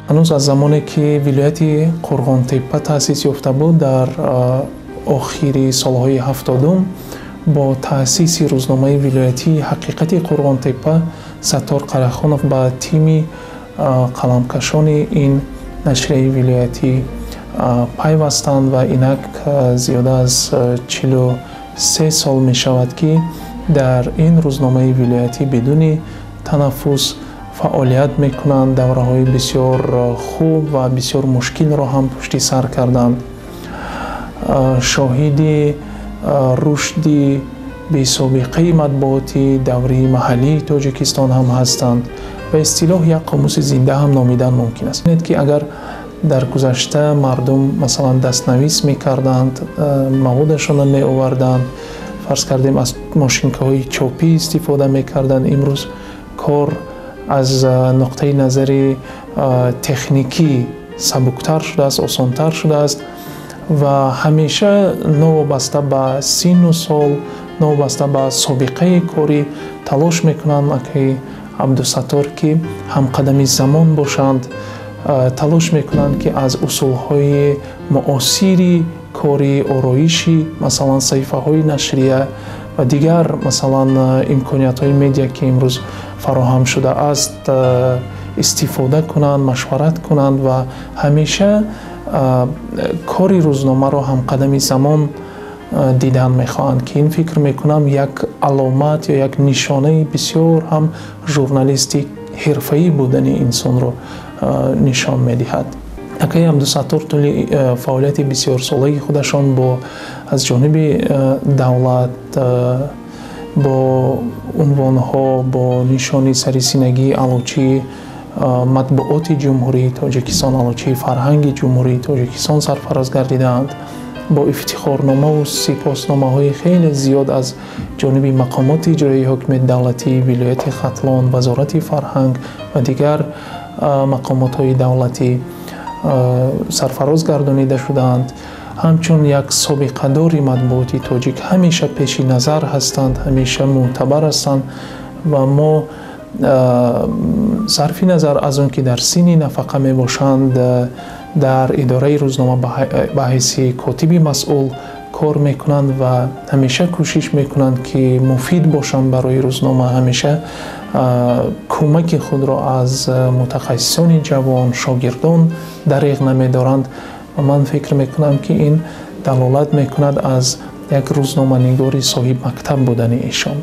هنوز از زمانی که ولایت قرغانتپه تأسیس یافته بود در آخر سالهای 70 با تأسیس روزنامه ولایتی حقیقت قرغانتپه ستار قرهخانов با تیم قلمکشان این نشریه ولایتی پیوستند و اینک زیاده از 43 سال می شود که در این روزنامه ولایتی بدون تنفس فعالیت می کنند. دوره های بسیار خوب و بسیار مشکل را هم پشت سر کردند. شاهد رشد بی سابقه مطبوعاتی دوره محلی تاجیکستان هم هستند. به اصطلاح یک قاموس زنده هم نامیدن ممکن است که اگر در گذشته مردم مثلا دستنویس میکردند، موادشان می آوردند، فرض کردیم از ماشین‌های چاپی استفاده میکردند، امروز کار از نقطه نظر تکنیکی سبکتر شده است، آسانتر شده است و همیشه نوابسته به سن و سال، نوابسته به سابقه کاری تلاش میکنند که عبدالستار که هم قدم زمان باشند، تلاش میکنند که از اصولهای معاصر کاری آرایشی مثلا صحیفه های نشریه و دیگر مثلا امکانیت های مدیا که امروز فراهم شده است استفاده کنند، مشورت کنند و همیشه کاری روزنامه را هم قدم زمان دیدن میخواهند که این فکر میکنم یک علامت یا یک نشانه بسیار هم ژورنالیستی حرفه‌ای بودن انسان را نشان میدهد. اکای عبدالستار طول فعالیت بسیار ساله خودشان با از جانب دولت با عنوانها با نشانی سرسینگی علوچی مطبوعات جمهوری تاجیکستان، علوچی فرهنگ جمهوری تاجیکستان سرفراز گردیدند. با افتخارنامه و سپاسنامه های خیلی زیاد از جانب مقامات اجرایی حکومت دولتی، ولایت ختلان، وزارت فرهنگ و دیگر مقامات های دولتی سرفراز گردانیده شدند. همچون یک سابقه داری مطبوعات تاجیک همیشه پیش نظر هستند، همیشه معتبر هستند و ما صرف نظر از اون که در سن نفقه می باشند در اداره روزنامه به حیث کاتب مسئول کار میکنند و همیشه کوشش میکنند که مفید باشند برای روزنامه، همیشه کمک خود را از متخصصان جوان، شاگردان دریغ نمیدارند و من فکر میکنم که این دلالت میکند از یک روزنامه نگاری صاحب مکتب بودن ایشان.